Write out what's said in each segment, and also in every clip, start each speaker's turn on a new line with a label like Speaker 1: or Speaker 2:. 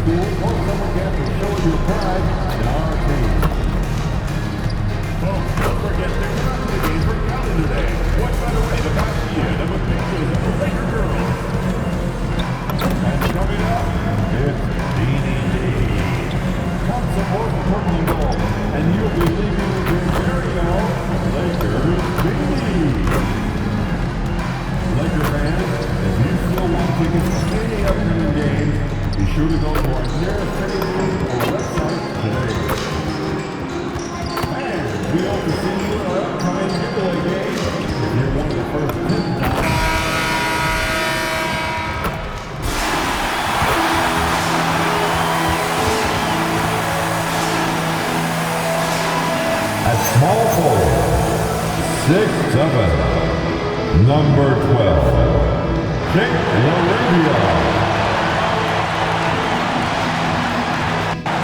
Speaker 1: school or summer camp to show your pride in our team. Folks, don't forget their custody games for calendar day. What better way to pass the year than with pictures of the Laker girls? And coming up, it's Beanie Day. Come support the purple and gold, and you'll be leaving with your very own Lakers beanie. Laker fans, if you still want tickets to any upcoming games, be sure to go to our nearest ticketing or website today. And we hope to see you at our upcoming giveaway game if you're one of the first 10,000. At small forward, 6'7", number 12, Chick Laravia.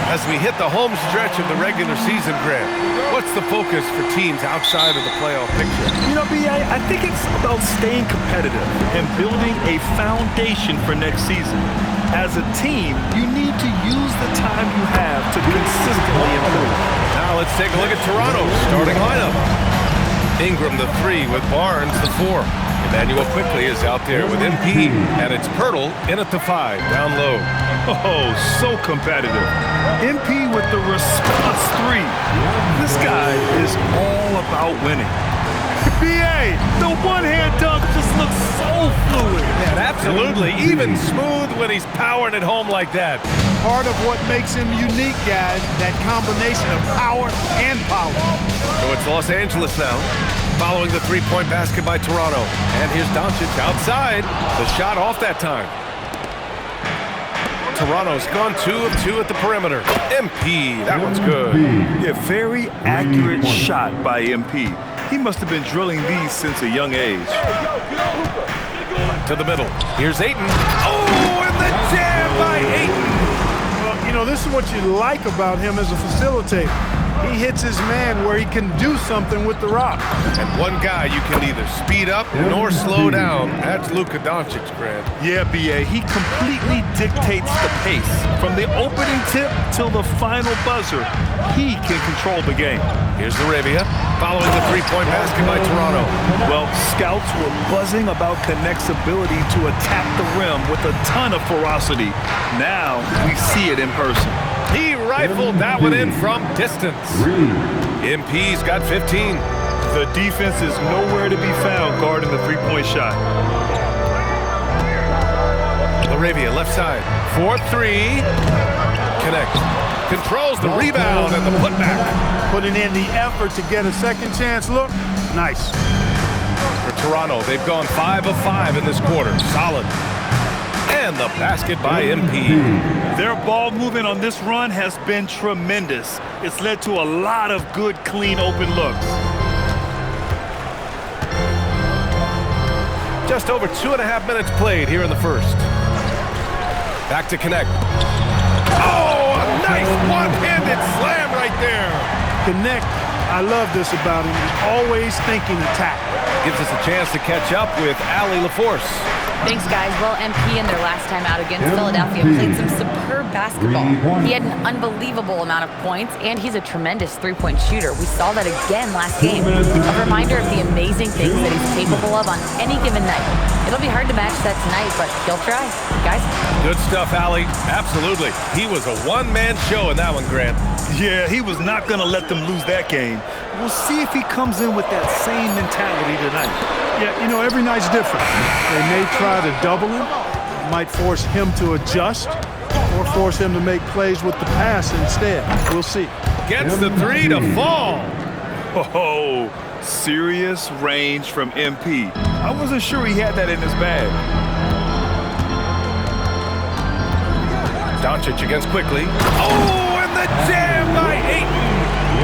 Speaker 2: As we hit the home stretch of the regular season, Grant, what's the focus for teams outside of the playoff picture?
Speaker 3: You know, B.A., I think it's about staying competitive and building a foundation for next season. As a team, you need to use the time you have to consistently improve.
Speaker 2: Now let's take a look at Toronto's starting lineup. Ingram the 3 with Barnes the 4. Emmanuel quickly is out there with MP, and it's Pirtle in at the 5, down low.
Speaker 3: Oh, so competitive. MP with the response 3. This guy is all about winning. B.A., the one-hand dunk just looks so fluid.
Speaker 2: And absolutely, even smooth when he's powering it home like that.
Speaker 4: Part of what makes him unique, guys, that combination of power and power.
Speaker 2: So it's Los Angeles now, following the three-point basket by Toronto. And here's Doncic outside. The shot off that time. Toronto's gone 2 of 2 at the perimeter. MP, that one's good.
Speaker 3: Yeah, very accurate shot by MP. He must have been drilling these since a young age.
Speaker 2: To the middle. Here's Ayton. Oh, and the jam by Ayton.
Speaker 4: Well, you know, this is what you like about him as a facilitator. He hits his man where he can do something with the rock.
Speaker 2: And one guy you can neither speed up nor slow down. That's Luka Doncic, Grant.
Speaker 3: Yeah, B.A., he completely dictates the pace. From the opening tip till the final buzzer, he can control the game.
Speaker 2: Here's Laravia, following the three-point basket by Toronto.
Speaker 3: Well, scouts were buzzing about Connect's ability to attack the rim with a ton of ferocity. Now we see it in person.
Speaker 2: He rifled that one in from distance. MP's got 15.
Speaker 3: The defense is nowhere to be found guarding the three-point shot.
Speaker 2: Laravia, left side, 4-3. Connect. Controls the rebound and the putback.
Speaker 4: Putting in the effort to get a second chance look. Nice.
Speaker 2: For Toronto, they've gone 5 of 5 in this quarter. Solid. And the basket by MP.
Speaker 3: Their ball movement on this run has been tremendous. It's led to a lot of good, clean, open looks.
Speaker 2: Just over 2.5 minutes played here in the first. Back to Connect. Oh, a nice one-handed slam right there.
Speaker 4: Connect, I love this about him. He's always thinking attack.
Speaker 2: Gives us a chance to catch up with Allie LaForce.
Speaker 5: Thanks, guys. Well, MP in their last time out against Philadelphia played some superb basketball. He had an unbelievable amount of points, and he's a tremendous three-point shooter. We saw that again last game. A reminder of the amazing things that he's capable of on any given night. It'll be hard to match that tonight, but he'll try. Guys?
Speaker 2: Good stuff, Allie. Absolutely. He was a one-man show in that one, Grant.
Speaker 3: Yeah, he was not going to let them lose that game. We'll see if he comes in with that same mentality tonight.
Speaker 4: Yeah, you know, every night's different. They may try to double him, might force him to adjust, or force him to make plays with the pass instead. We'll see.
Speaker 2: Gets the 3 to fall.
Speaker 3: Oh, serious range from MP. I wasn't sure he had that in his bag.
Speaker 2: Doncic against quickly. Oh, and the jam by Ayton.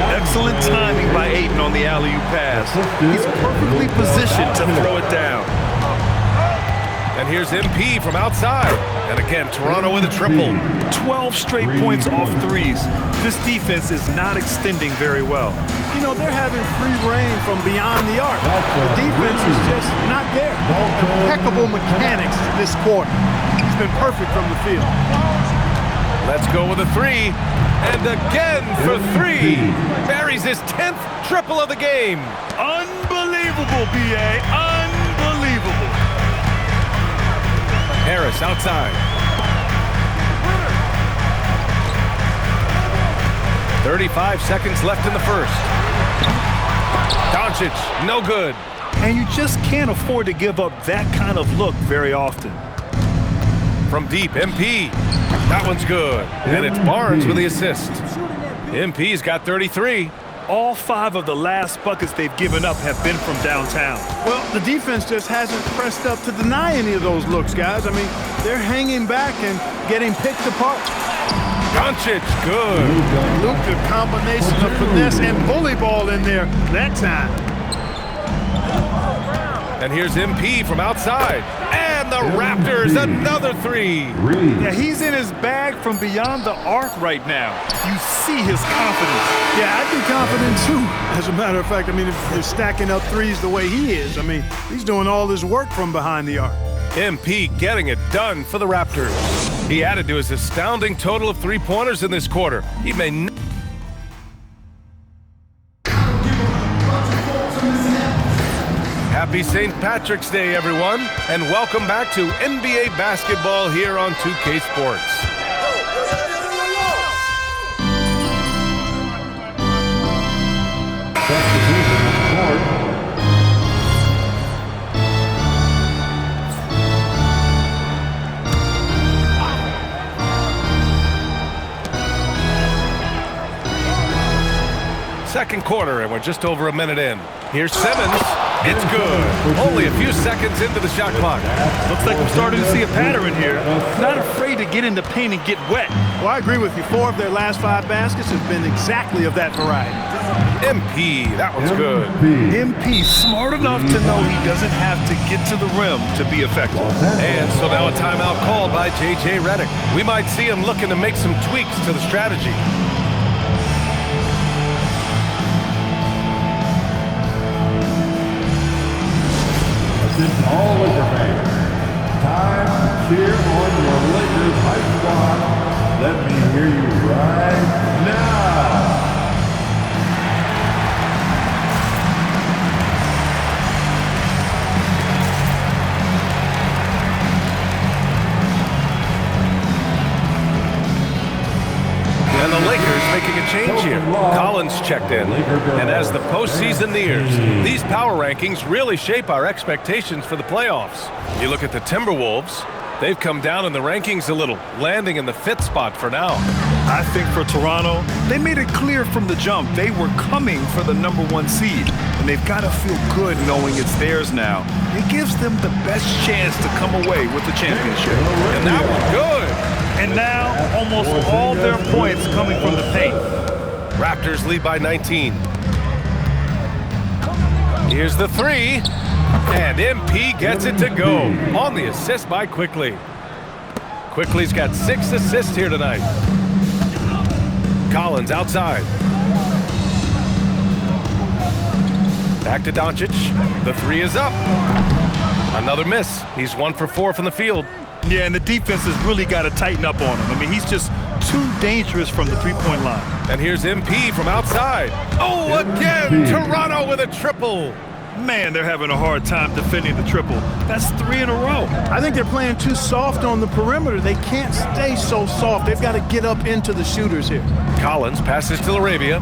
Speaker 3: Excellent timing by Ayton on the alley-oop pass. He's perfectly positioned to throw it down.
Speaker 2: And here's MP from outside. And again, Toronto with a triple.
Speaker 3: 12 straight points off threes. This defense is not extending very well.
Speaker 4: You know, they're having free reign from beyond the arc. The defense is just not there. Impeccable mechanics this quarter. It's been perfect from the field.
Speaker 2: Let's go with a three. And again for three. Buries his 10th triple of the game.
Speaker 3: Unbelievable, B.A. Unbelievable.
Speaker 2: Harris outside. 35 seconds left in the first. Doncic, no good.
Speaker 3: And you just can't afford to give up that kind of look very often.
Speaker 2: From deep, MP. That one's good. And it's Barnes with the assist. MP's got 33.
Speaker 3: All 5 of the last buckets they've given up have been from downtown.
Speaker 4: Well, the defense just hasn't pressed up to deny any of those looks, guys. I mean, they're hanging back and getting picked apart.
Speaker 2: Doncic, good.
Speaker 4: Luke, a combination of finesse and bully ball in there that time.
Speaker 2: And here's MP from outside. And the Raptors, another three.
Speaker 3: Yeah, he's in his bag from beyond the arc right now. You see his confidence.
Speaker 4: Yeah, I'd be confident too. As a matter of fact, I mean, if you're stacking up threes the way he is, I mean, he's doing all this work from behind the arc.
Speaker 2: MP getting it done for the Raptors. He added to his astounding total of three-pointers in this quarter. He may Happy St. Patrick's Day, everyone, and welcome back to NBA basketball here on 2K Sports. Second quarter, and we're just over a minute in. Here's Simmons. It's good. Only a few seconds into the shot clock.
Speaker 3: Looks like we're starting to see a pattern here. Not afraid to get in the paint and get wet.
Speaker 4: Well, I agree with you. 4 of their last 5 baskets have been exactly of that variety.
Speaker 2: MP, that one's good.
Speaker 3: MP smart enough to know he doesn't have to get to the rim to be effective.
Speaker 2: And so now a timeout called by J.J. Redick. We might see him looking to make some tweaks to the strategy.
Speaker 1: All Laker fans, time to cheer on your Lakers hype squad. Let me hear you right now.
Speaker 2: And the Lakers making a change here. Collins checked in. And as the postseason nears, these power rankings really shape our expectations for the playoffs. You look at the Timberwolves, they've come down in the rankings a little, landing in the 5th spot for now.
Speaker 3: I think for Toronto, they made it clear from the jump they were coming for the #1 seed. And they've got to feel good knowing it's theirs now. It gives them the best chance to come away with the championship.
Speaker 2: And that one good.
Speaker 3: And now, almost all their points coming from the paint.
Speaker 2: Raptors lead by 19. Here's the three. And MP gets it to go on the assist by Quickly. Quickly's got 6 assists here tonight. Collins outside. Back to Doncic. The three is up. Another miss. He's 1 for 4 from the field.
Speaker 3: Yeah, and the defense has really got to tighten up on him. I mean, he's just too dangerous from the three-point line.
Speaker 2: And here's MP from outside. Oh, again, Toronto with a triple.
Speaker 3: Man, they're having a hard time defending the triple. That's 3 in a row.
Speaker 4: I think they're playing too soft on the perimeter. They can't stay so soft. They've got to get up into the shooters here.
Speaker 2: Collins passes to Arabia.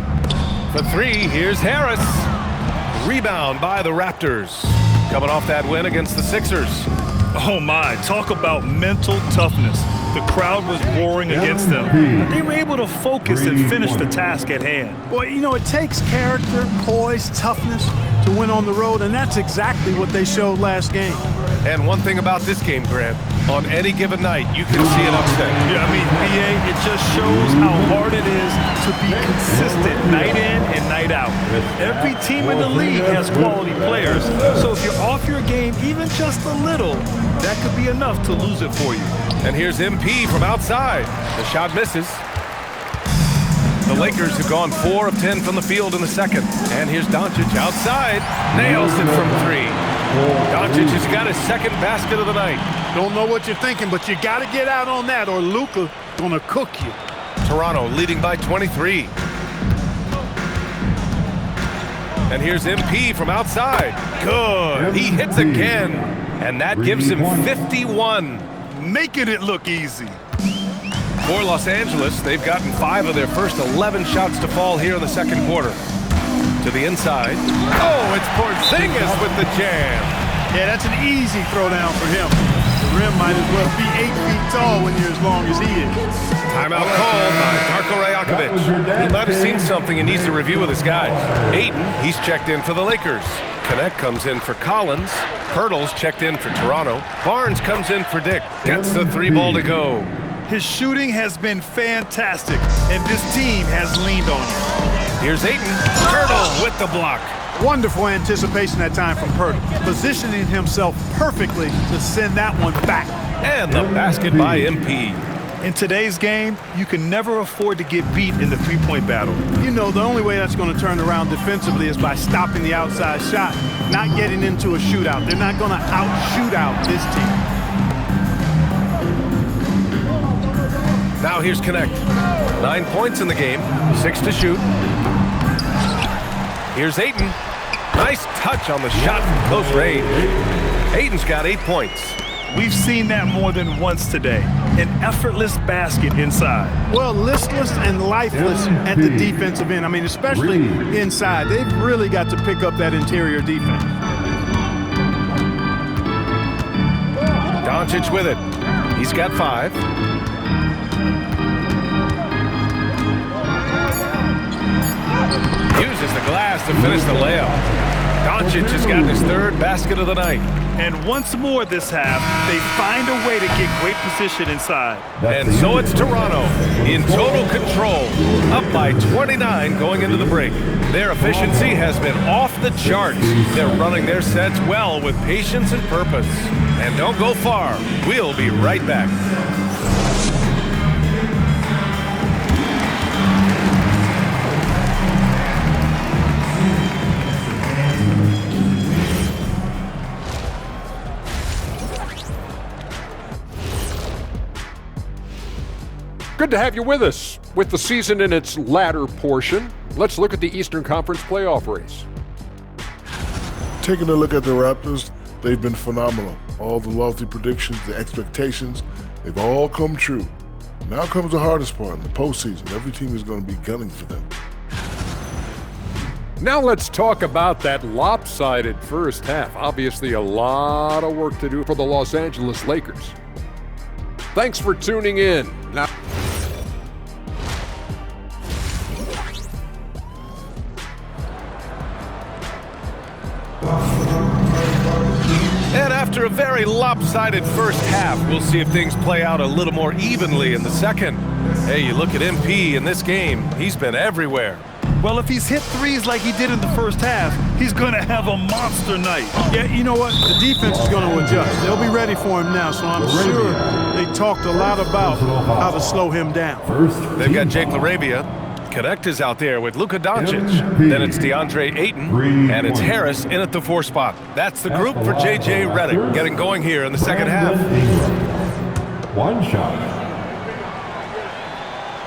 Speaker 2: For 3, here's Harris. Rebound by the Raptors. Coming off that win against the Sixers.
Speaker 3: Oh my, talk about mental toughness. The crowd was roaring against them, but they were able to focus and finish the task at hand.
Speaker 4: Well, you know, it takes character, poise, toughness to win on the road, and that's exactly what they showed last game.
Speaker 2: And one thing about this game, Grant, on any given night, you can see an upset.
Speaker 3: Yeah, I mean, BA, it just shows how hard it is to be consistent night in and night out. Every team in the league has quality players, so if you're off your game even just a little, that could be enough to lose it for you.
Speaker 2: And here's MP from outside. The shot misses. The Lakers have gone 4 of 10 from the field in the second. And here's Doncic outside. Nails it from 3. Doncic has got his second basket of the night.
Speaker 4: Don't know what you're thinking, but you got to get out on that or Luka gonna cook you.
Speaker 2: Toronto leading by 23. And here's MP from outside. Good. He hits again. And that gives him 51.
Speaker 3: Making it look easy.
Speaker 2: For Los Angeles, they've gotten 5 of their first 11 shots to fall here in the second quarter. To the inside. Oh, it's Porzingis with the jam.
Speaker 4: Yeah, that's an easy throwdown for him. The rim might as well be 8 feet tall when you're as long as he is.
Speaker 2: Timeout called by Darko Rajakovic. He might have seen something and needs to review with his guys. Ayton, he's checked in for the Lakers. Connect comes in for Collins. Pirtle's checked in for Toronto. Barnes comes in for Dick. Gets the 3 ball to go.
Speaker 3: His shooting has been fantastic, and this team has leaned on him.
Speaker 2: Here's Ayton. Pirtle with the block.
Speaker 4: Wonderful anticipation that time from Pirtle, positioning himself perfectly to send that one back.
Speaker 2: And the basket by MP.
Speaker 3: In today's game, you can never afford to get beat in the three-point battle.
Speaker 4: You know, the only way that's going to turn around defensively is by stopping the outside shot, not getting into a shootout. They're not going to out-shoot out this team.
Speaker 2: Now here's Connect. 9 points in the game, 6 to shoot. Here's Ayton. Nice touch on the shot from close range. Ayton's got 8 points.
Speaker 3: We've seen that more than once today. An effortless basket inside.
Speaker 4: Well, listless and lifeless at the defensive end. I mean, especially inside. They've really got to pick up that interior defense.
Speaker 2: Doncic with it. He's got 5. Uses the glass to finish the layup. Doncic has gotten his 3rd basket of the night.
Speaker 3: And once more this half, they find a way to get great position inside.
Speaker 2: And so it's Toronto in total control, up by 29 going into the break. Their efficiency has been off the charts. They're running their sets well with patience and purpose. And don't go far. We'll be right back.
Speaker 6: Good to have you with us. With the season in its latter portion, let's look at the Eastern Conference playoff race.
Speaker 7: Taking a look at the Raptors, they've been phenomenal. All the lofty predictions, the expectations, they've all come true. Now comes the hardest part in the postseason. Every team is going to be gunning for them.
Speaker 6: Now let's talk about that lopsided first half. Obviously a lot of work to do for the Los Angeles Lakers. Thanks for tuning in. Now,
Speaker 2: And after a very lopsided first half, we'll see if things play out a little more evenly in the second. Hey, you look at MP in this game, he's been everywhere.
Speaker 3: Well, if he's hit threes like he did in the first half, he's going to have a monster night.
Speaker 4: Yeah, you know what? The defense is going to adjust. They'll be ready for him now, so I'm sure they talked a lot about how to slow him down.
Speaker 2: They've got Jake LaRavia. Connect is out there with Luka Doncic. Then it's DeAndre Ayton, and it's Harris in at the 4 spot. That's the group for J.J. Redick getting going here in the second half.
Speaker 1: One shot.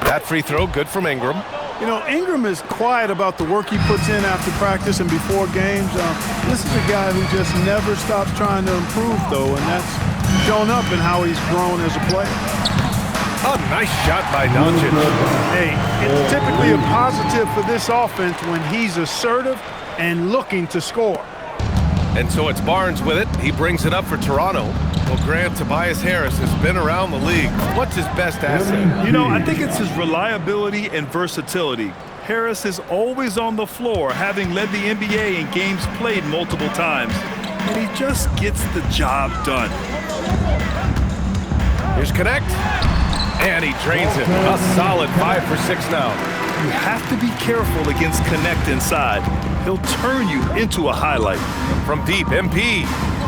Speaker 2: That free throw good from Ingram.
Speaker 4: You know, Ingram is quiet about the work he puts in after practice and before games. This is a guy who just never stops trying to improve, though, and that's shown up in how he's grown as a player.
Speaker 2: A nice shot by Doncic.
Speaker 4: Hey, it's typically a positive for this offense when he's assertive and looking to score.
Speaker 2: And so it's Barnes with it. He brings it up for Toronto. Well, Grant, Tobias Harris has been around the league. What's his best asset?
Speaker 3: You know, I think it's his reliability and versatility. Harris is always on the floor, having led the NBA in games played multiple times. And he just gets the job done.
Speaker 2: Here's Connect. And he drains it. A solid 5 for 6 now.
Speaker 3: You have to be careful against Connect inside. He'll turn you into a highlight.
Speaker 2: From deep, MP.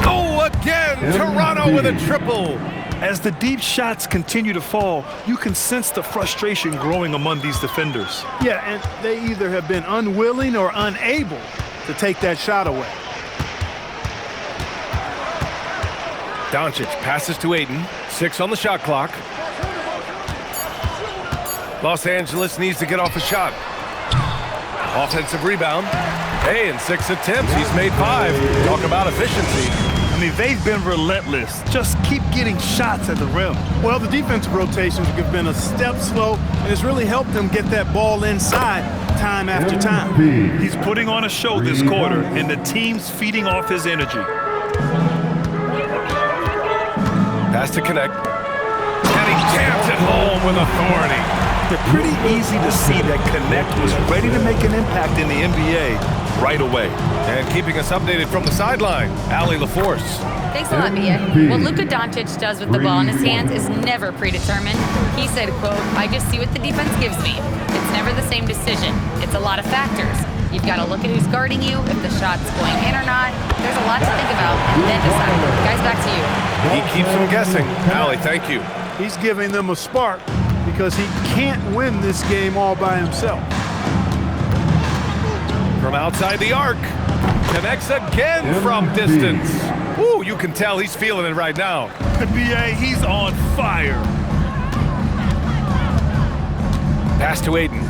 Speaker 2: Oh, again! Toronto with a triple.
Speaker 3: As the deep shots continue to fall, you can sense the frustration growing among these defenders.
Speaker 4: Yeah, and they either have been unwilling or unable to take that shot away.
Speaker 2: Doncic passes to Ayton. 6 on the shot clock. Los Angeles needs to get off a shot. Offensive rebound. Hey, in 6 attempts, he's made 5. Talk about efficiency.
Speaker 3: I mean, they've been relentless. Just keep getting shots at the rim.
Speaker 4: Well, the defensive rotations have been a step slow, and it's really helped them get that ball inside time after time.
Speaker 3: He's putting on a show this quarter, and the team's feeding off his energy.
Speaker 2: Pass to Connect. And he jams it home with authority.
Speaker 3: It's pretty easy to see that Connect was ready to make an impact in the NBA right away.
Speaker 2: And keeping us updated from the sideline, Allie LaForce.
Speaker 5: Thanks a lot, Mia. What Luka Doncic does with the ball in his hands is never predetermined. He said, quote, "I just see what the defense gives me. It's never the same decision. It's a lot of factors. You've got to look at who's guarding you, if the shot's going in or not. There's a lot to think about, and then decide." Guys, back to you.
Speaker 2: He keeps them guessing. Allie, thank you.
Speaker 4: He's giving them a spark because he can't win this game all by himself.
Speaker 2: From outside the arc. Connects again from distance. Ooh, you can tell he's feeling it right now.
Speaker 3: BA, he's on fire.
Speaker 2: Pass to Ayton.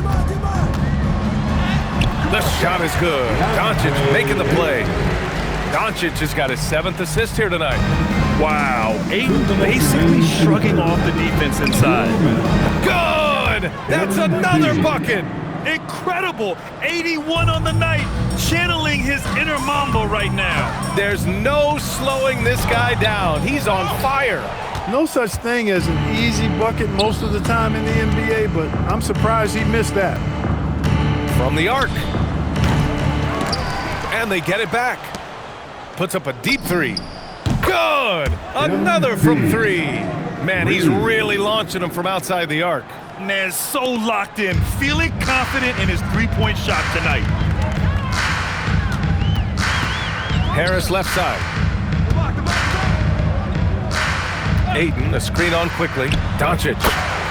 Speaker 2: The shot is good. Doncic making the play. Doncic has got his 7th assist here tonight.
Speaker 3: Wow, Ayton basically shrugging off the defense inside.
Speaker 2: Good! That's another bucket!
Speaker 3: Incredible! 81 on the night, channeling his inner Mamba right now.
Speaker 2: There's no slowing this guy down. He's on fire.
Speaker 4: No such thing as an easy bucket most of the time in the NBA, but I'm surprised he missed that.
Speaker 2: From the arc. And they get it back. Puts up a deep 3. Good! Another from 3. Man, he's really launching them from outside the arc.
Speaker 3: Man, so locked in, feeling confident in his three-point shot tonight.
Speaker 2: Harris left side. Ayton, a screen on quickly. Doncic.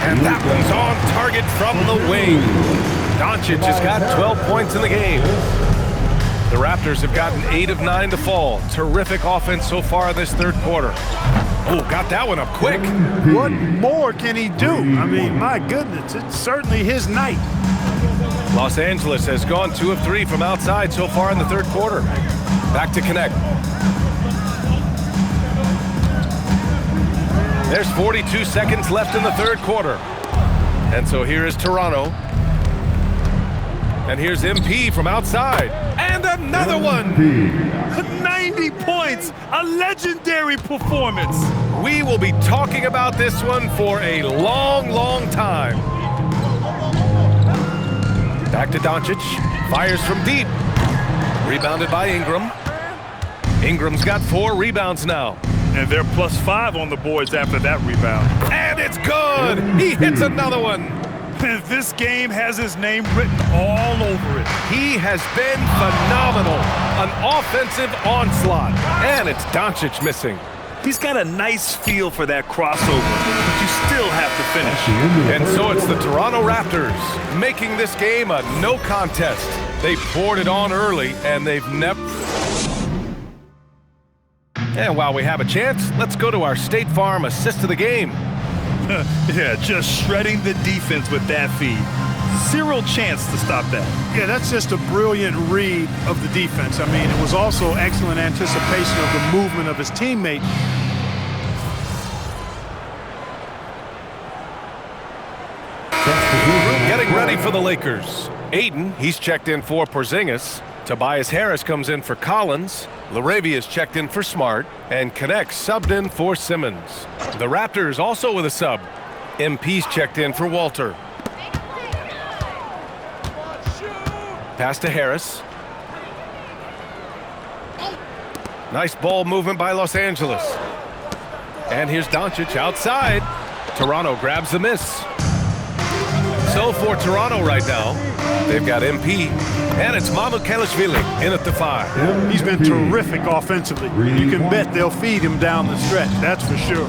Speaker 2: And that one's on target from the wing. Doncic has got 12 points in the game. The Raptors have gotten 8 of 9 to fall. Terrific offense so far this third quarter. Oh, got that one up quick.
Speaker 4: What more can he do? I mean, my goodness, it's certainly his night.
Speaker 2: Los Angeles has gone 2 of 3 from outside so far in the third quarter. Back to Connect. There's 42 seconds left in the third quarter. And so here is Toronto. And here's MP from outside. And another one!
Speaker 3: 90 points! A legendary performance!
Speaker 2: We will be talking about this one for a long, long time. Back to Doncic. Fires from deep. Rebounded by Ingram. Ingram's got 4 rebounds now.
Speaker 3: And they're +5 on the boards after that rebound.
Speaker 2: And it's good! He hits another one.
Speaker 3: This game has his name written all over it.
Speaker 2: He has been phenomenal. An offensive onslaught. And it's Doncic missing.
Speaker 3: He's got a nice feel for that crossover, but you still have to finish.
Speaker 2: And so it's the Toronto Raptors making this game a no contest. They poured it on early, and they've never... And while we have a chance, let's go to our State Farm assist of the game.
Speaker 3: Yeah, just shredding the defense with that feed. Zero chance to stop that.
Speaker 4: Yeah, that's just a brilliant read of the defense. I mean, it was also excellent anticipation of the movement of his teammate.
Speaker 2: Getting ready for the Lakers. Ayton, he's checked in for Porzingis. Tobias Harris comes in for Collins. Laravia's checked in for Smart. And Connect subbed in for Simmons. The Raptors also with a sub. MP's checked in for Walter. Pass to Harris. Nice ball movement by Los Angeles. And here's Doncic outside. Toronto grabs the miss. So for Toronto right now, they've got MP, and it's Mamukelashvili in at the 5.
Speaker 4: He's been terrific offensively. You can bet they'll feed him down the stretch, that's for sure.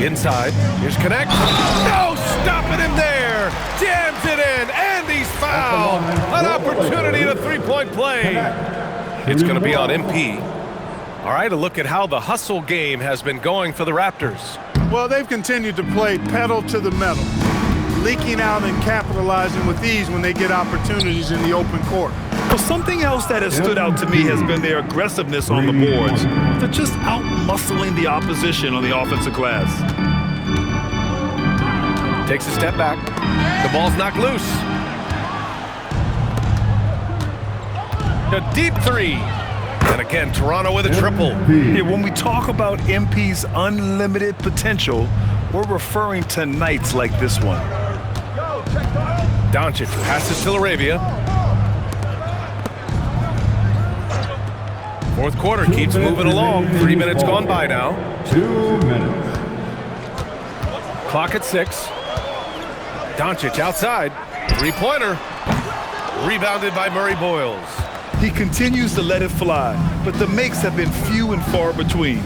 Speaker 2: Inside, here's Connect. No, stopping him there. Jams it in, and he's fouled. An opportunity at a three-point play. It's going to be on MP. All right, a look at how the hustle game has been going for the Raptors.
Speaker 4: Well, they've continued to play pedal to the metal, leaking out and capitalizing with ease when they get opportunities in the open court.
Speaker 3: Well, something else that has stood out to me has been their aggressiveness on the boards. They're just out-muscling the opposition on the offensive glass.
Speaker 2: Takes a step back. The ball's knocked loose. A deep three. And again, Toronto with a triple.
Speaker 3: Yeah, when we talk about MP's unlimited potential, we're referring to nights like this one.
Speaker 2: Doncic passes to Laravia. Fourth quarter keeps moving along. 3 minutes gone by now.
Speaker 1: 2 minutes.
Speaker 2: Clock at 6. Doncic outside. Three-pointer. Rebounded by Murray Boyles.
Speaker 3: He continues to let it fly, but the makes have been few and far between.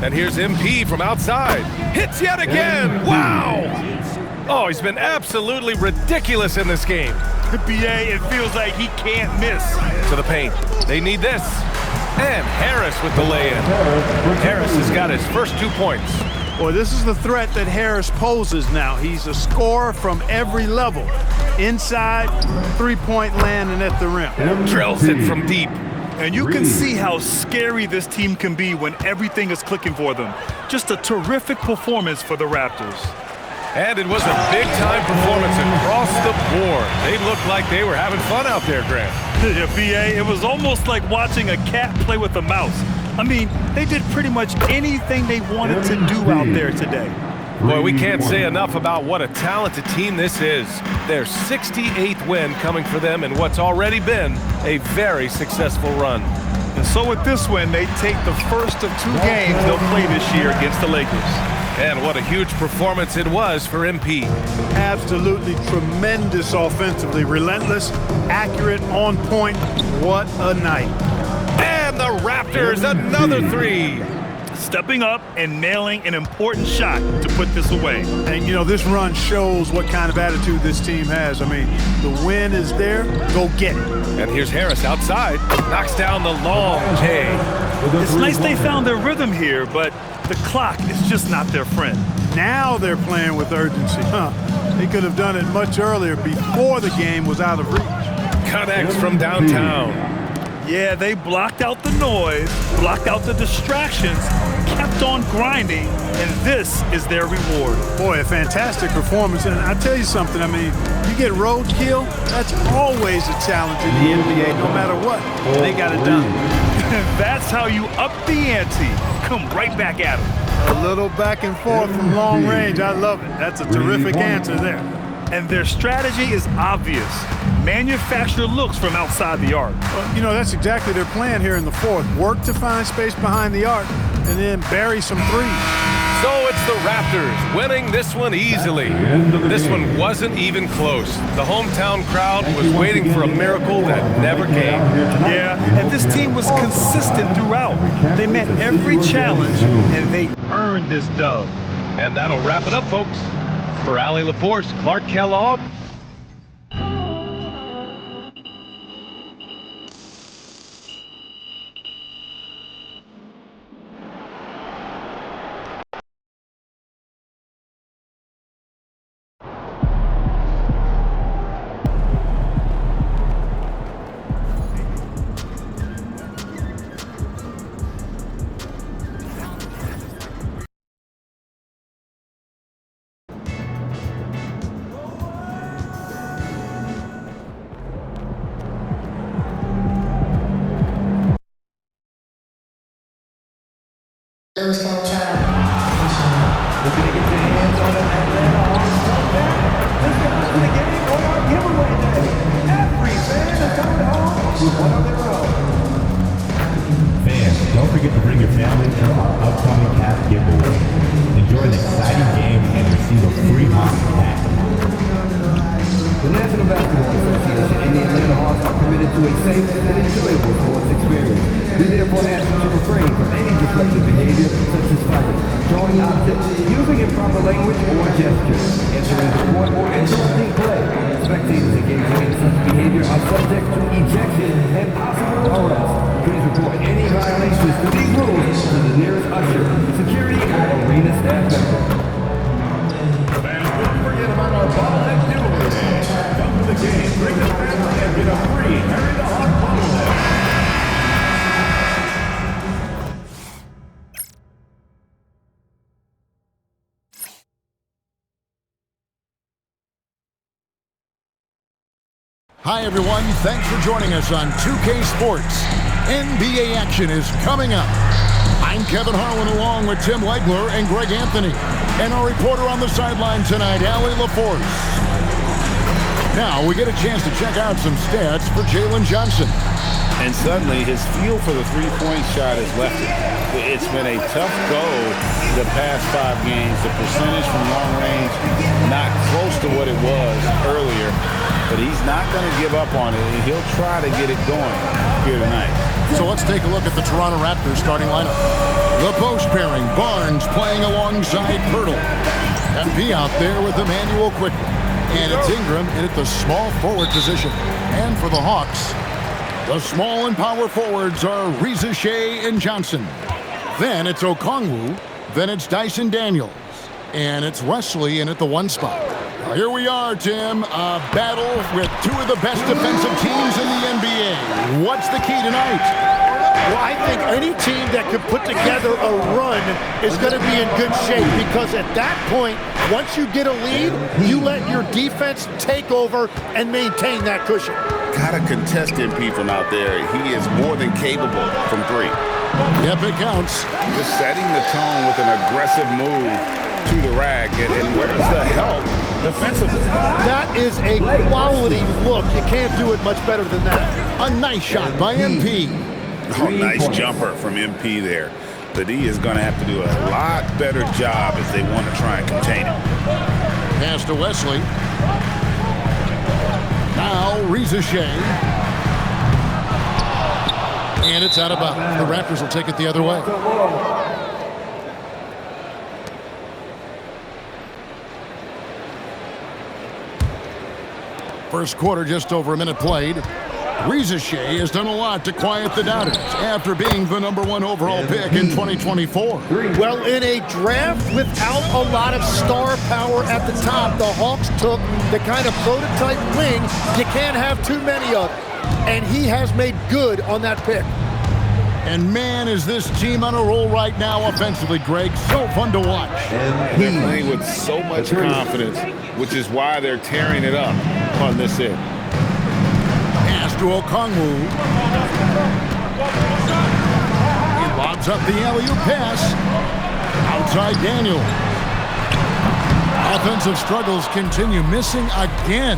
Speaker 2: And here's MP from outside. Hits yet again. Wow. Oh, he's been absolutely ridiculous in this game.
Speaker 3: BA, it feels like he can't miss.
Speaker 2: To the paint. They need this. And Harris with the lay-in. Harris has got his first 2 points.
Speaker 4: Boy, this is the threat that Harris poses now. He's a scorer from every level. Inside, three-point land, and at the rim.
Speaker 2: Drills it from deep.
Speaker 3: And you can see how scary this team can be when everything is clicking for them. Just a terrific performance for the Raptors.
Speaker 2: And it was a big-time performance across the board. They looked like they were having fun out there, Grant.
Speaker 3: Yeah, BA, it was almost like watching a cat play with a mouse. I mean, they did pretty much anything they wanted to do out there today.
Speaker 2: Boy, we can't say enough about what a talented team this is. Their 68th win coming for them in what's already been a very successful run.
Speaker 3: And so with this win, they take the first of 2 games they'll play this year against the Lakers.
Speaker 2: And what a huge performance it was for MP.
Speaker 4: Absolutely tremendous offensively. Relentless, accurate, on point. What a night.
Speaker 2: And the Raptors, another 3.
Speaker 3: Stepping up and nailing an important shot to put this away.
Speaker 4: And, you know, this run shows what kind of attitude this team has. I mean, the win is there. Go get it.
Speaker 2: And here's Harris outside. Knocks down the long J.
Speaker 3: It's nice they found their rhythm here, but the clock is just not their friend.
Speaker 4: Now they're playing with urgency. They could have done it much earlier before the game was out of reach.
Speaker 2: Connects from downtown.
Speaker 3: Yeah, they blocked out the noise, blocked out the distractions, kept on grinding, and this is their reward.
Speaker 4: Boy, a fantastic performance. And I tell you something, I mean, you get roadkill, that's always a challenge in the NBA, no matter what. They got it done.
Speaker 3: That's how you up the ante. Come right back at them.
Speaker 4: A little back and forth from long range. I love it. That's a terrific answer there.
Speaker 3: And their strategy is obvious. Manufacture looks from outside the arc.
Speaker 4: Well, you know, that's exactly their plan here in the fourth. Work to find space behind the arc and then bury some threes.
Speaker 2: So it's the Raptors winning this one easily. This one wasn't even close. The hometown crowd was waiting for a miracle that never came.
Speaker 3: Yeah, and this team was consistent throughout. They met every challenge, and they earned this dub.
Speaker 2: And that'll wrap it up, folks. For Allie LaForce, Clark Kellogg.
Speaker 8: Lose control.
Speaker 9: Fans, don't forget to bring your family to our upcoming cap giveaway. Enjoy an exciting game and receive a free hockey pack.
Speaker 10: The National Basketball Association and the Atlanta Hawks are committed to a safe and enjoyable sports experience. We therefore ask you to refrain from any disruptive behavior such as fighting, throwing objects, using improper language, or gestures.
Speaker 11: Hi, everyone. Thanks for joining us on 2K Sports. NBA action is coming up. I'm Kevin Harlan along with Tim Legler and Greg Anthony. And our reporter on the sideline tonight, Allie LaForce. Now we get a chance to check out some stats for Jalen Johnson.
Speaker 12: And suddenly his feel for the three-point shot has left him. It's been a tough go the past 5 games. The percentage from long range not close to what it was earlier. But he's not going to give up on it, and he'll try to get it going here tonight.
Speaker 11: So let's take a look at the Toronto Raptors starting lineup. The post pairing, Barnes playing alongside Pirtle. MP out there with Emmanuel quickly. And it's Ingram in at the small forward position. And for the Hawks, the small and power forwards are Reza Shea and Johnson. Then it's Okongwu. Then it's Dyson Daniels. And it's Wesley in at the 1 spot. Here we are, Tim. A battle with 2 of the best defensive teams in the NBA. What's the key tonight?
Speaker 13: Well, I think any team that could put together a run is going to be in good shape because at that point, once you get a lead, you let your defense take over and maintain that cushion.
Speaker 12: Gotta contest MP from out there. He is more than capable from 3.
Speaker 11: Yep, it counts.
Speaker 12: Just setting the tone with an aggressive move to the rack, and where's the help defensively?
Speaker 13: That is a quality look. You can't do it much better than that.
Speaker 11: A nice shot by MP.
Speaker 12: Oh, nice jumper from MP there. The D is going to have to do a lot better job if they want to try and contain it.
Speaker 11: Pass to Wesley. Now Reza Shea. And it's out of bounds. The Raptors will take it the other way. First quarter, just over a minute played. Reza Shea has done a lot to quiet the doubters after being the #1 overall pick in 2024.
Speaker 13: Well, in a draft without a lot of star power at the top, the Hawks took the kind of prototype wing you can't have too many of. And he has made good on that pick.
Speaker 11: And man, is this team on a roll right now offensively, Greg. So fun to watch.
Speaker 12: They're playing with so much confidence, which is why they're tearing it up on this end.
Speaker 11: Pass to Okongwu. He lobs up the alley-oop pass. Outside Daniel. Offensive struggles continue, missing again.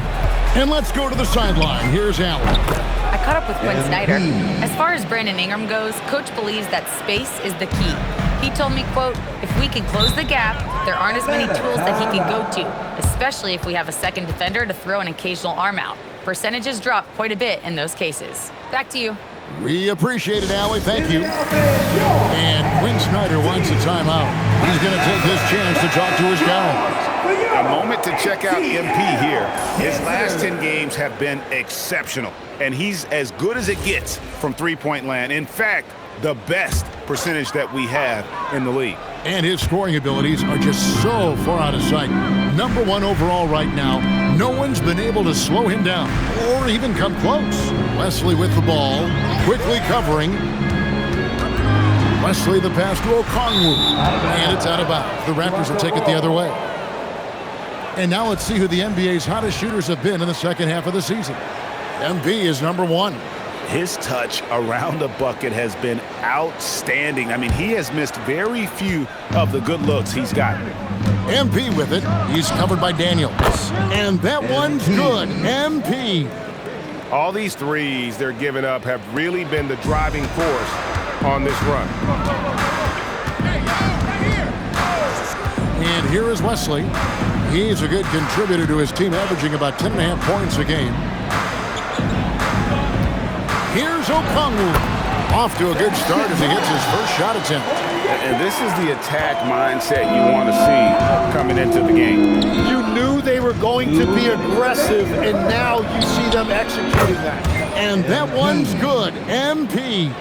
Speaker 11: And let's go to the sideline. Here's Allen.
Speaker 5: I caught up with Quinn Snyder. As far as Brandon Ingram goes, Coach believes that space is the key. He told me, quote, if we can close the gap, there aren't as many tools that he can go to, especially if we have a second defender to throw an occasional arm out. Percentages drop quite a bit in those cases. Back to you.
Speaker 11: We appreciate it, Allie. Thank you. And Quinn Snyder wants a timeout. He's going to take this chance to talk to his guys.
Speaker 12: A moment to check out MP here. His last 10 games have been exceptional, and he's as good as it gets from three-point land. In fact, the best percentage that we have in the league.
Speaker 11: And his scoring abilities are just so far out of sight. #1 overall right now. No one's been able to slow him down or even come close. Wesley with the ball, quickly covering. Wesley the pass to Okongwu. And it's out of bounds. The Raptors will take it the other way. And now let's see who the NBA's hottest shooters have been in the second half of the season. MP is #1.
Speaker 12: His touch around the bucket has been outstanding. I mean, he has missed very few of the good looks he's gotten.
Speaker 11: MP with it. He's covered by Daniels. And that one's good. MP.
Speaker 14: All these threes they're giving up have really been the driving force on this run.
Speaker 11: And here is Wesley. He's a good contributor to his team, averaging about 10.5 points a game. Here's Okongwu. Off to a good start as he hits his first shot attempt.
Speaker 12: And this is the attack mindset you want to see coming into the game.
Speaker 13: You knew they were going to be aggressive, and now you see them executing that.
Speaker 11: And that one's good. MP.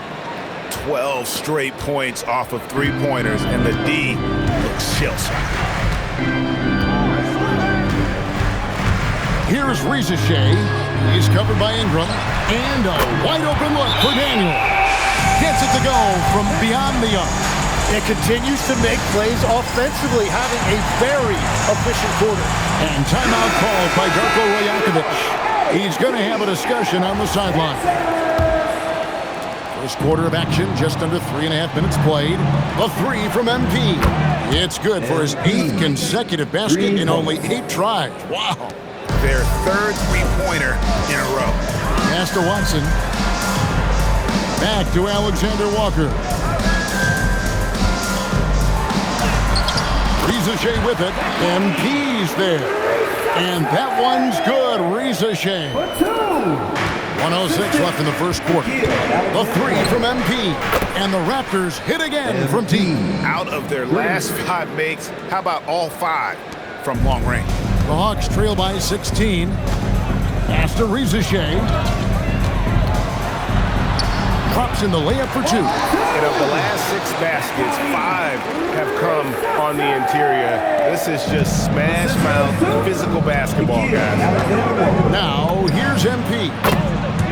Speaker 12: 12 straight points off of three-pointers, and the D looks shell-shocked.
Speaker 11: Here's Reza Shea. He's covered by Ingram. And a wide-open look for Daniel. Gets it to go from beyond the arc.
Speaker 13: It continues to make plays offensively, having a very efficient quarter.
Speaker 11: And timeout called by Darko Rajakovic. He's going to have a discussion on the sideline. First quarter of action, just under 3.5 minutes played. A three from MP. It's good for his 8th consecutive basket in only 8 tries. Wow.
Speaker 15: Their 3rd three-pointer in a row.
Speaker 11: Pass to Watson. Back to Alexander Walker. Rizachet with it. MP's there. And that one's good. Rizachet. 1:06 left in the first quarter. A three from MP. And the Raptors hit again from deep.
Speaker 15: Out of their last 5 makes, how about all 5 from long range?
Speaker 11: The Hawks trail by 16. Pass to Rizachet. Drops in the layup for 2.
Speaker 14: And of the last 6 baskets, 5 have come on the interior. This is just smash mouth physical basketball, guys.
Speaker 11: Now, here's MP.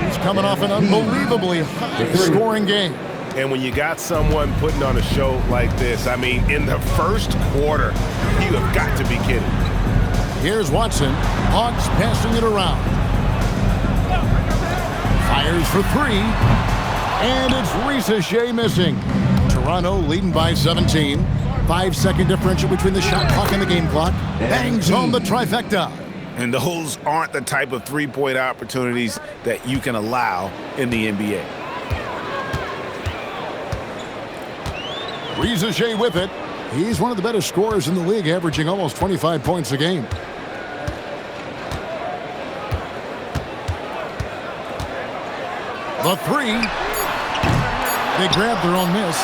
Speaker 11: He's coming off an unbelievably high-scoring game.
Speaker 14: And when you got someone putting on a show like this, I mean, in the first quarter, you have got to be kidding.
Speaker 11: Here's Watson. Hawks passing it around. Fires for 3. And it's Rizachet missing. Toronto leading by 17. 5-second differential between the shot clock and the game clock. Bangs home the trifecta.
Speaker 15: And those aren't the type of three-point opportunities that you can allow in the NBA.
Speaker 11: Rizachet with it. He's one of the better scorers in the league, averaging almost 25 points a game. The 3. They grab their own miss.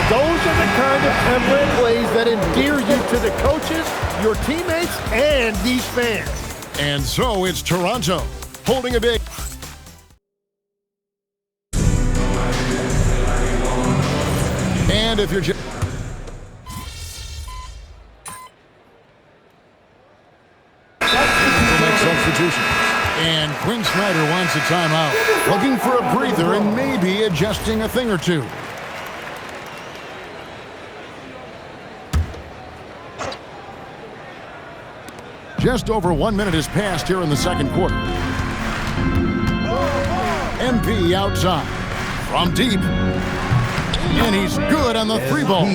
Speaker 13: Those are the kind of template plays that endear you to the coaches, your teammates, and these fans.
Speaker 11: And so it's Toronto holding a big. And if you're just make substitution. And Quinn Snyder wants a timeout. Looking for a breather and maybe adjusting a thing or two. Just over 1 minute has passed here in the second quarter. MP outside. From deep. And he's good on the 3-ball.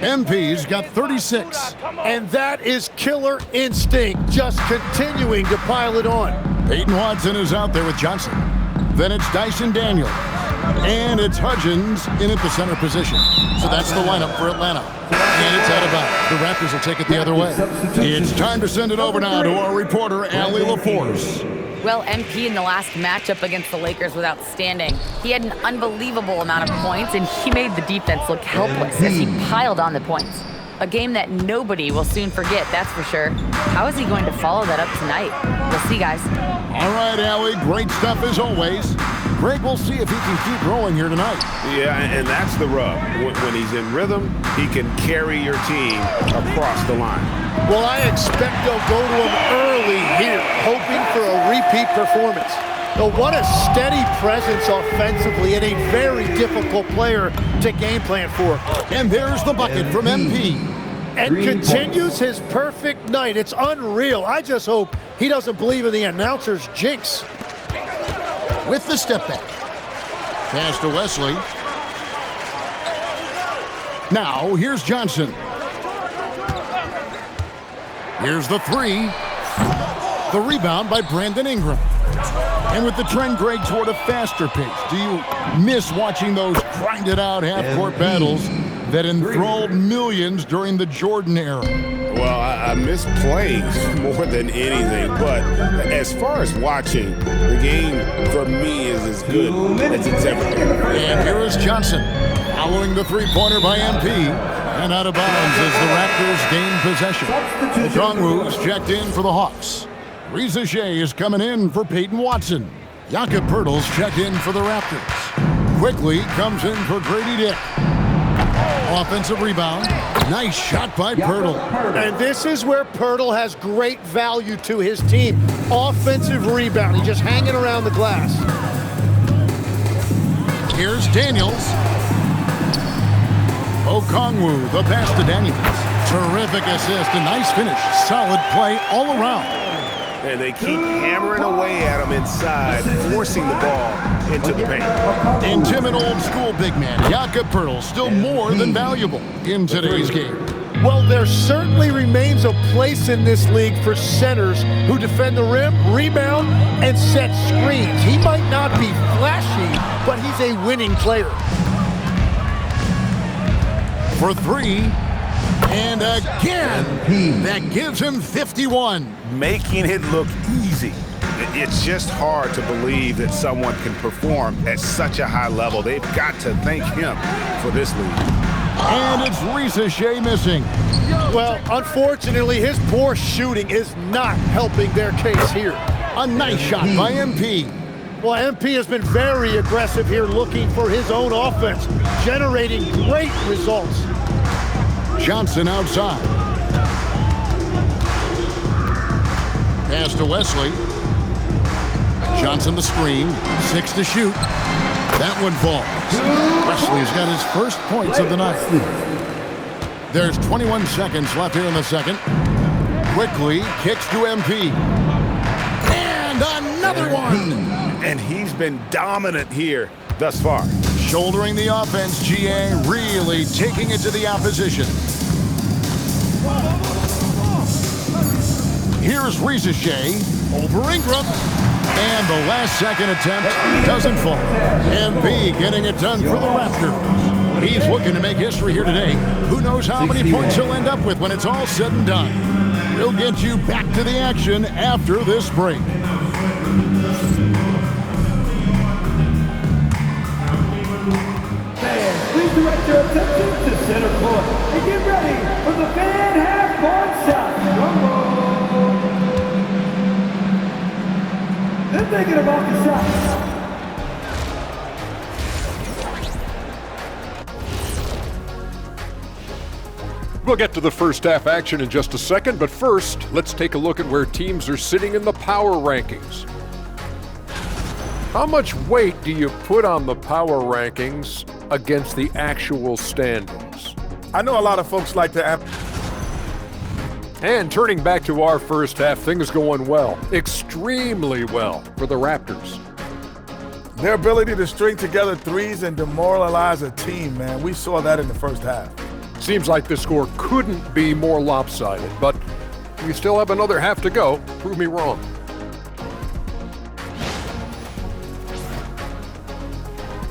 Speaker 11: MP's got 36.
Speaker 13: And that is killer instinct, just continuing to pile it on.
Speaker 11: Peyton Watson is out there with Johnson. Then it's Dyson Daniel. And it's Hudgens in at the center position. So that's the lineup for Atlanta. And it's out of bounds. The Raptors will take it the other way. It's time to send it over now to our reporter, Allie LaForce.
Speaker 5: Well, MP in the last matchup against the Lakers was outstanding. He had an unbelievable amount of points, and he made the defense look helpless as he piled on the points. A game that nobody will soon forget, that's for sure. How is he going to follow that up tonight? We'll see, guys.
Speaker 11: All right, Allie, great stuff as always. Greg, we'll see if he can keep growing here tonight.
Speaker 14: Yeah, and that's the rub. When he's in rhythm, he can carry your team across the line.
Speaker 13: Well, I expect they'll go to him early here, hoping for a repeat performance. But what a steady presence offensively and a very difficult player to game plan for.
Speaker 11: And there's the bucket from MP.
Speaker 13: And continues his perfect night. It's unreal. I just hope he doesn't believe in the announcer's jinx.
Speaker 11: With the step back. Pass to Wesley. Now, here's Johnson. Here's the 3. The rebound by Brandon Ingram. And with the trend, Greg, toward a faster pace, do you miss watching those grinded-out half-court battles that enthralled millions during the Jordan era?
Speaker 14: Well, I miss plays more than anything, but as far as watching, the game for me is as good as it's ever been.
Speaker 11: And here is Johnson, following the three-pointer by MP, and out of bounds as the Raptors gain possession. Okongwu's checked in for the Hawks. Rizachet is coming in for Peyton Watson. Jakob Poeltl's checked in for the Raptors. Quickly comes in for Grady Dick. Offensive rebound. Nice shot by Poeltl.
Speaker 13: And this is where Poeltl has great value to his team. Offensive rebound. He's just hanging around the glass.
Speaker 11: Here's Daniels. Okongwu, the pass to Daniels. Terrific assist, a nice finish. Solid play all around.
Speaker 15: and they keep hammering away at him inside, forcing the ball into the paint.
Speaker 11: And Tim, an old-school big man, Jakob Poeltl, still more than valuable in today's game.
Speaker 13: Well, there certainly remains a place in this league for centers who defend the rim, rebound, and set screens. He might not be flashy, but he's a winning player.
Speaker 11: For three, and again, that gives him 51.
Speaker 15: Making it look easy. It's just hard to believe that someone can perform at such a high level. They've got to thank him for this lead.
Speaker 11: And it's Shea missing.
Speaker 13: Well, unfortunately, his poor shooting is not helping their case here.
Speaker 11: A nice shot by MP.
Speaker 13: Well, MP has been very aggressive here, looking for his own offense, generating great results.
Speaker 11: Johnson outside. Pass to Wesley. Johnson the screen. 6 to shoot. That one falls. Wesley's got his first points of the night. There's 21 seconds left here in the second. Quickly kicks to MP. And another one.
Speaker 15: And he's been dominant here thus far.
Speaker 11: Shouldering the offense, GA really taking it to the opposition. Here's Shea over Ingram. And the last second attempt doesn't fall. MP getting it done for the Raptors. He's looking to make history here today. Who knows how many points he'll end up with when it's all said and done. We'll get you back to the action after this break.
Speaker 10: Please direct your attention to center court and get ready for the fan half-court shot. They're thinking about the shot.
Speaker 6: We'll get to the first half action in just a second, but first, let's take a look at where teams are sitting in the power rankings. How much weight do you put on the power rankings against the actual standings?
Speaker 16: I know a lot of folks like to
Speaker 6: And turning back to our first half, things going well, extremely well for the Raptors.
Speaker 16: Their ability to string together threes and demoralize a team, man. We saw that in the first half.
Speaker 6: Seems like the score couldn't be more lopsided, but we still have another half to go. Prove me wrong.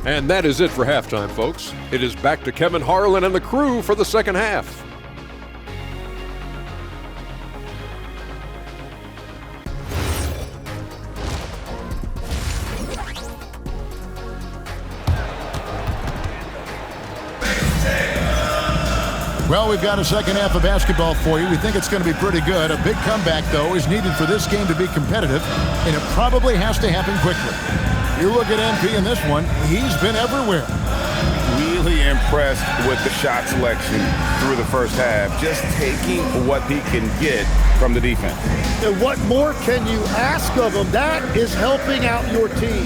Speaker 6: And that is it for halftime, folks. It is back to Kevin Harlan and the crew for the second half.
Speaker 11: Well, we've got a second half of basketball for you. We think it's going to be pretty good. A big comeback, though, is needed for this game to be competitive, and it probably has to happen quickly. You look at MP in this one, he's been everywhere.
Speaker 15: Really impressed with the shot selection through the first half, just taking what he can get from the defense.
Speaker 13: And what more can you ask of him? That is helping out your team.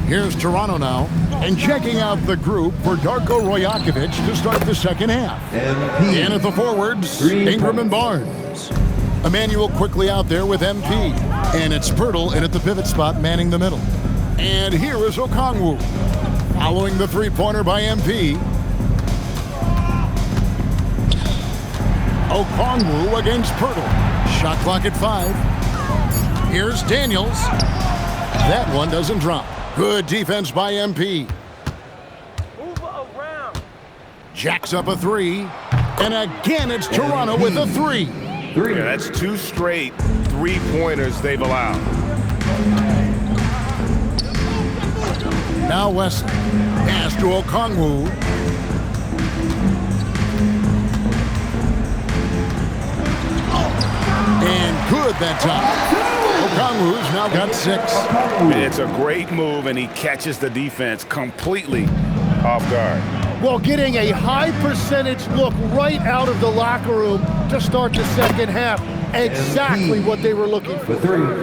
Speaker 11: Here's Toronto now, and checking out the group for Darko Rajakovic to start the second half. And at the forwards, Ingram and Barnes. Emmanuel quickly out there with MP. And it's Poeltl in at the pivot spot, manning the middle. And here is Okongwu, following the three-pointer by MP. Okongwu against Poeltl. Shot clock at 5. Here's Daniels. That one doesn't drop. Good defense by MP.
Speaker 10: Move around.
Speaker 11: Jacks up a 3. And again, it's Toronto with a 3.
Speaker 15: Yeah, that's 2 straight three-pointers they've allowed.
Speaker 11: Now Wesley. Pass to Okongwu. And good that time. Okongwu's now got 6.
Speaker 15: It's a great move, and he catches the defense completely off guard.
Speaker 13: Well, getting a high percentage look right out of the locker room to start the second half. Exactly what they were looking for.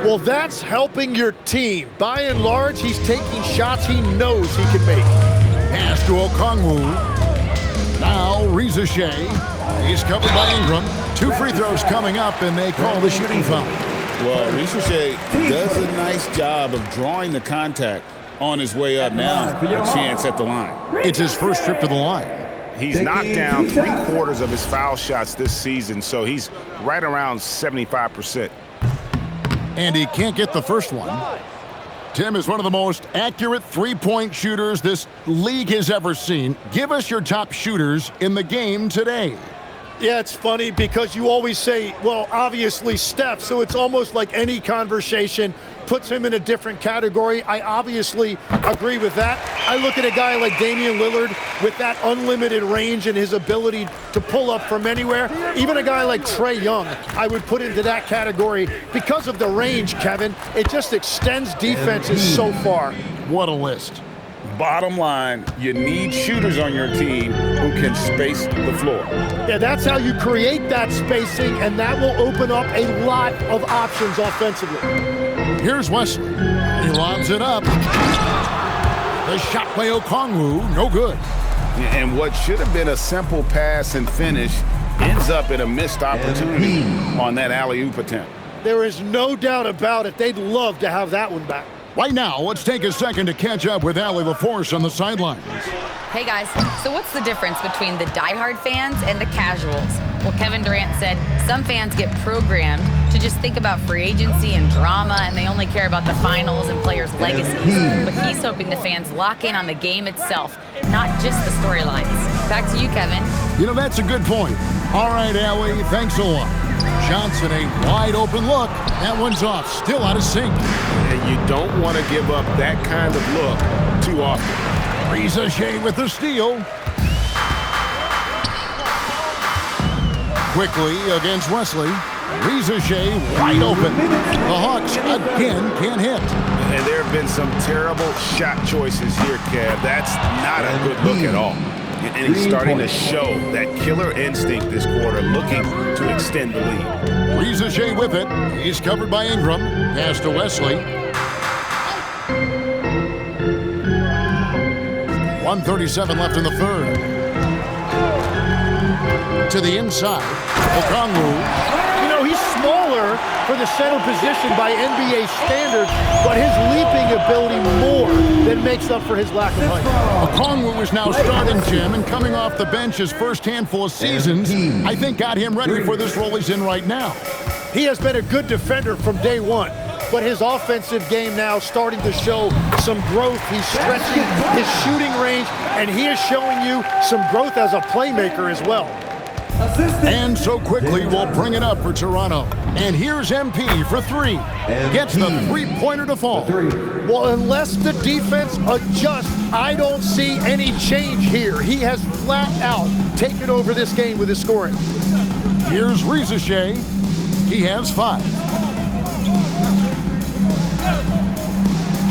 Speaker 13: Well, that's helping your team. By and large, he's taking shots he knows he can make.
Speaker 11: Pass to Okongwu. Now Now, Reza Shea. He's covered by Ingram. 2 free throws coming up, and they call the shooting foul.
Speaker 14: Well, Reza Shea does a nice job of drawing the contact on his way up. Now, a chance at the line.
Speaker 11: It's his first trip to the line.
Speaker 15: He's knocked down 3/4 of his foul shots this season, so he's right around 75%.
Speaker 11: And he can't get the first one. Tim is one of the most accurate three-point shooters this league has ever seen. Give us your top shooters in the game today.
Speaker 13: Yeah, it's funny because you always say, well, obviously Steph, so it's almost like any conversation puts him in a different category. I obviously agree with that. I look at a guy like Damian Lillard with that unlimited range and his ability to pull up from anywhere. Even a guy like Trae Young, I would put into that category because of the range, Kevin. It just extends defenses so far.
Speaker 11: What a list.
Speaker 14: Bottom line, you need shooters on your team who can space the floor.
Speaker 13: Yeah, that's how you create that spacing, and that will open up a lot of options offensively.
Speaker 11: Here's Wesley. He lobs it up. The shot by Okongwu, no good.
Speaker 15: And what should have been a simple pass and finish ends up in a missed opportunity on that alley-oop attempt.
Speaker 13: There is no doubt about it. They'd love to have that one back.
Speaker 11: Right now, let's take a second to catch up with Allie LaForce on the sidelines.
Speaker 5: Hey guys, so what's the difference between the diehard fans and the casuals? Well, Kevin Durant said some fans get programmed to just think about free agency and drama, and they only care about the finals and players' legacies. But he's hoping the fans lock in on the game itself, not just the storylines. Back to you, Kevin.
Speaker 11: You know, that's a good point. All right, Allie, thanks a lot. Johnson, a wide open look. That one's off, still out of sync.
Speaker 15: And you don't want to give up that kind of look too often.
Speaker 11: Reza Shea with the steal. Quickly against Wesley. Reza Shea wide open. The Hawks again can't hit.
Speaker 15: And there have been some terrible shot choices here, Kev. That's not a good look at all. And he's starting to show that killer instinct this quarter, looking to extend the lead.
Speaker 11: Reza Shea with it. He's covered by Ingram. Pass to Wesley. 1:37 left in the third. To the inside. Okongwu.
Speaker 13: You know, he's smaller for the center position by NBA standards, but his leaping ability more than makes up for his lack of height.
Speaker 11: Okongwu is now starting, Jim, and coming off the bench his first handful of seasons, I think got him ready for this role he's in right now.
Speaker 13: He has been a good defender from day one, but his offensive game now starting to show some growth. He's stretching his shooting range, and he is showing you some growth as a playmaker as well.
Speaker 11: And so quickly, we'll bring it up for Toronto. And here's MP for three. Gets the three-pointer to fall.
Speaker 13: Well, unless the defense adjusts, I don't see any change here. He has flat out taken over this game with his scoring.
Speaker 11: Here's Reza Shea. He has 5.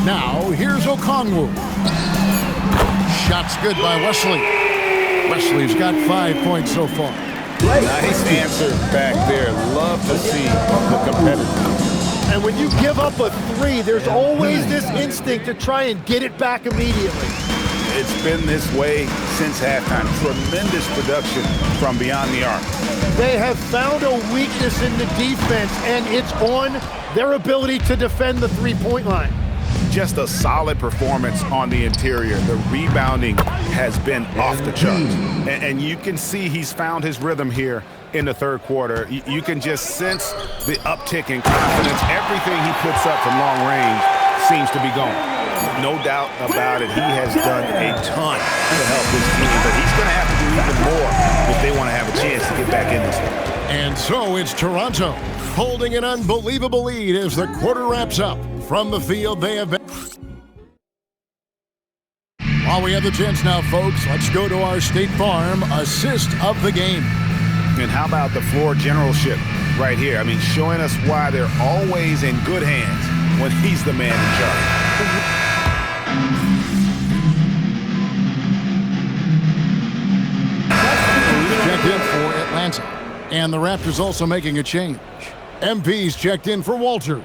Speaker 11: Now, here's Okongwu. Shot's good by Wesley. Wesley's got 5 points so far.
Speaker 15: Nice answer back there. Love to see the competitor.
Speaker 13: And when you give up a 3, there's always this instinct to try and get it back immediately.
Speaker 15: It's been this way since halftime. Tremendous production from beyond the arc.
Speaker 13: They have found a weakness in the defense, and it's on their ability to defend the three-point line.
Speaker 15: Just a solid performance on the interior. The rebounding has been off the charts. And you can see he's found his rhythm here in the third quarter. You can just sense the uptick in confidence. Everything he puts up from long range seems to be going. No doubt about it, he has done a ton to help this team, but he's going to have to do even more if they want to have a chance to get back in this one.
Speaker 11: And so it's Toronto holding an unbelievable lead as the quarter wraps up. From the field, they have been. While we have the chance now, folks, let's go to our State Farm assist of the game.
Speaker 15: And how about the floor generalship right here? I mean, showing us why they're always in good hands when he's the man in charge.
Speaker 11: Checked in for Atlanta. And the Raptors also making a change. MP's checked in for Walter.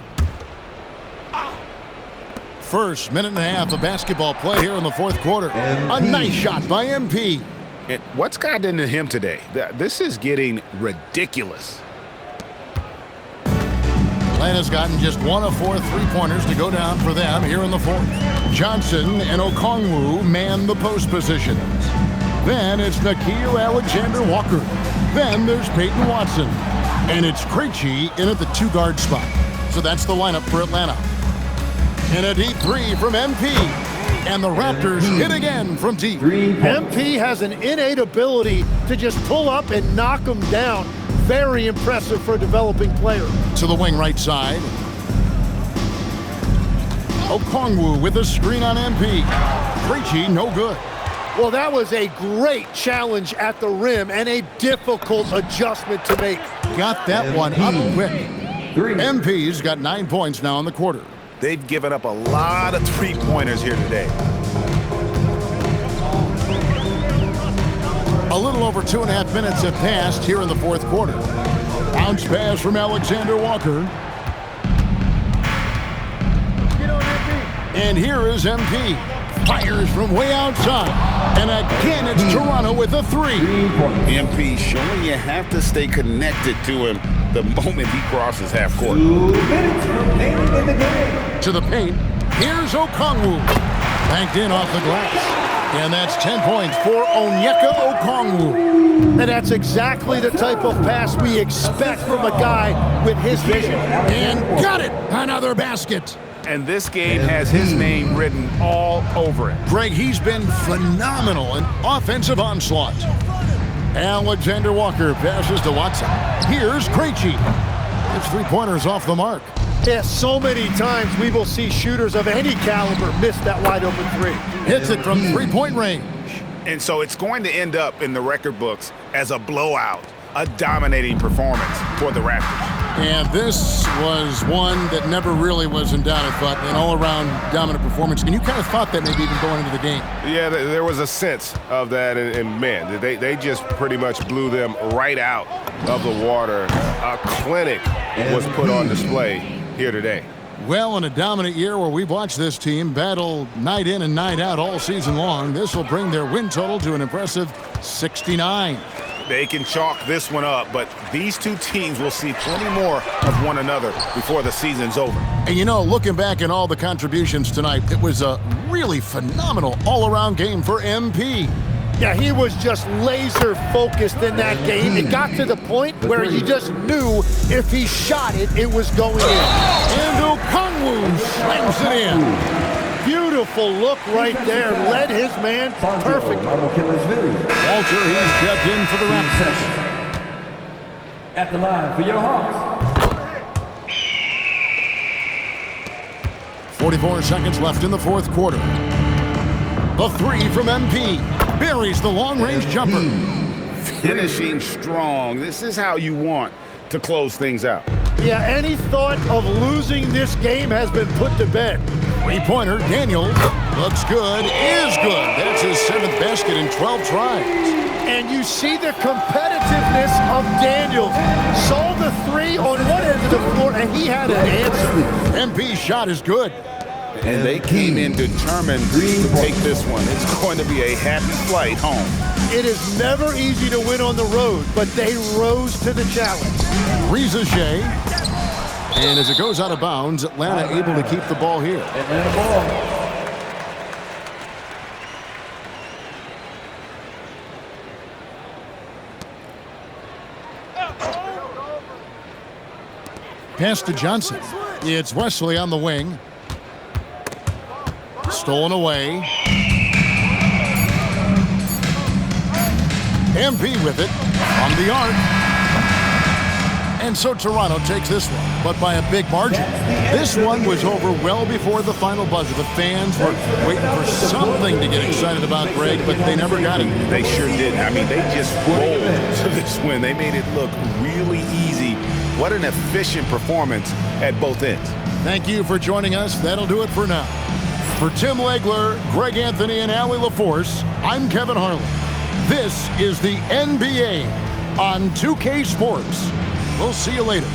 Speaker 11: First minute and a half of basketball play here in the fourth quarter. A nice shot by MP.
Speaker 14: And what's gotten into him today? This is getting ridiculous.
Speaker 11: Atlanta's gotten just 1 of 4 3-pointers to go down for them here in the fourth. Johnson and Okongwu man the post positions. Then it's Nikhil Alexander-Walker. Then there's Peyton Watson. And it's Krejci in at the 2-guard spot. So that's the lineup for Atlanta. And a deep 3 from MP. And the Raptors hit again from deep.
Speaker 13: MP has an innate ability to just pull up and knock them down. Very impressive for a developing player.
Speaker 11: To the wing right side. Okongwu with a screen on MP. Krejci no good.
Speaker 13: Well, that was a great challenge at the rim and a difficult adjustment to make.
Speaker 11: Got that one up quick. MP's got 9 points now in the quarter.
Speaker 15: They've given up a lot of 3-pointers here today.
Speaker 11: A little over 2.5 minutes have passed here in the fourth quarter. Bounce pass from Alexander-Walker. And here is MP. Fires from way outside. And again, it's Toronto with a 3.
Speaker 14: MP showing you have to stay connected to him the moment he crosses half court.
Speaker 10: 2 minutes remaining in the game.
Speaker 11: To the paint. Here's Okongwu. Banked in off the glass. And that's 10 points for Onyeka Okongwu.
Speaker 13: And that's exactly the type of pass we expect from a guy with his vision.
Speaker 11: And got it! Another basket.
Speaker 15: And this game has his name written all over it.
Speaker 11: Greg, he's been phenomenal in offensive onslaught. Alexander-Walker passes to Watson. Here's Krejci. His 3-pointers off the mark.
Speaker 13: Yeah, so many times we will see shooters of any caliber miss that wide open 3.
Speaker 11: Hits it from 3-point range.
Speaker 15: And so it's going to end up in the record books as a blowout, a dominating performance for the Raptors.
Speaker 11: And this was one that never really was in doubt, I thought, an all-around dominant performance. And you kind of thought that maybe even going into the game.
Speaker 2: Yeah, there was a sense of that, and man, they just pretty much blew them right out of the water. A clinic was put on display here today.
Speaker 11: Well, in a dominant year where we've watched this team battle night in and night out all season long, this will bring their win total to an impressive 69.
Speaker 15: They can chalk this one up, but these two teams will see plenty more of one another before the season's over.
Speaker 11: And you know, looking back at all the contributions tonight, it was a really phenomenal all-around game for MP.
Speaker 13: Yeah, he was just laser focused in that game. It got to the point where he just knew if he shot it, it was going in.
Speaker 11: And Okongwu slams it in.
Speaker 13: Beautiful look right there. Led his man perfect.
Speaker 11: Walter, he's kept in for the Raptors.
Speaker 10: At the line for your Hawks.
Speaker 11: 44 seconds left in the fourth quarter. The 3 from MP. Buries the long-range jumper.
Speaker 14: Finishing strong. This is how you want to close things out.
Speaker 13: Yeah, any thought of losing this game has been put to bed.
Speaker 11: 3-pointer, Daniels. Looks good, is good. That's his 7th basket in 12 tries.
Speaker 13: And you see the competitiveness of Daniels. Saw the 3 on one end of the floor, and he had an answer.
Speaker 11: MP's shot is good.
Speaker 14: And they came in determined to take this one. It's going to be a happy flight home.
Speaker 13: It is never easy to win on the road, but they rose to the challenge.
Speaker 11: Reza Shea. And as it goes out of bounds, Atlanta able to keep the ball here.
Speaker 10: Atlanta ball.
Speaker 11: Pass to Johnson. It's Wesley on the wing. Stolen away. MP with it on the arc. And so Toronto takes this one, but by a big margin. This one was over well before the final buzzer. The fans were waiting for something to get excited about, Greg, but they never got it.
Speaker 14: They sure didn't. I mean, they just rolled to this win. They made it look really easy. What an efficient performance at both ends.
Speaker 11: Thank you for joining us. That'll do it for now. For Tim Legler, Greg Anthony, and Allie LaForce, I'm Kevin Harlan. This is the NBA on 2K Sports. We'll see you later.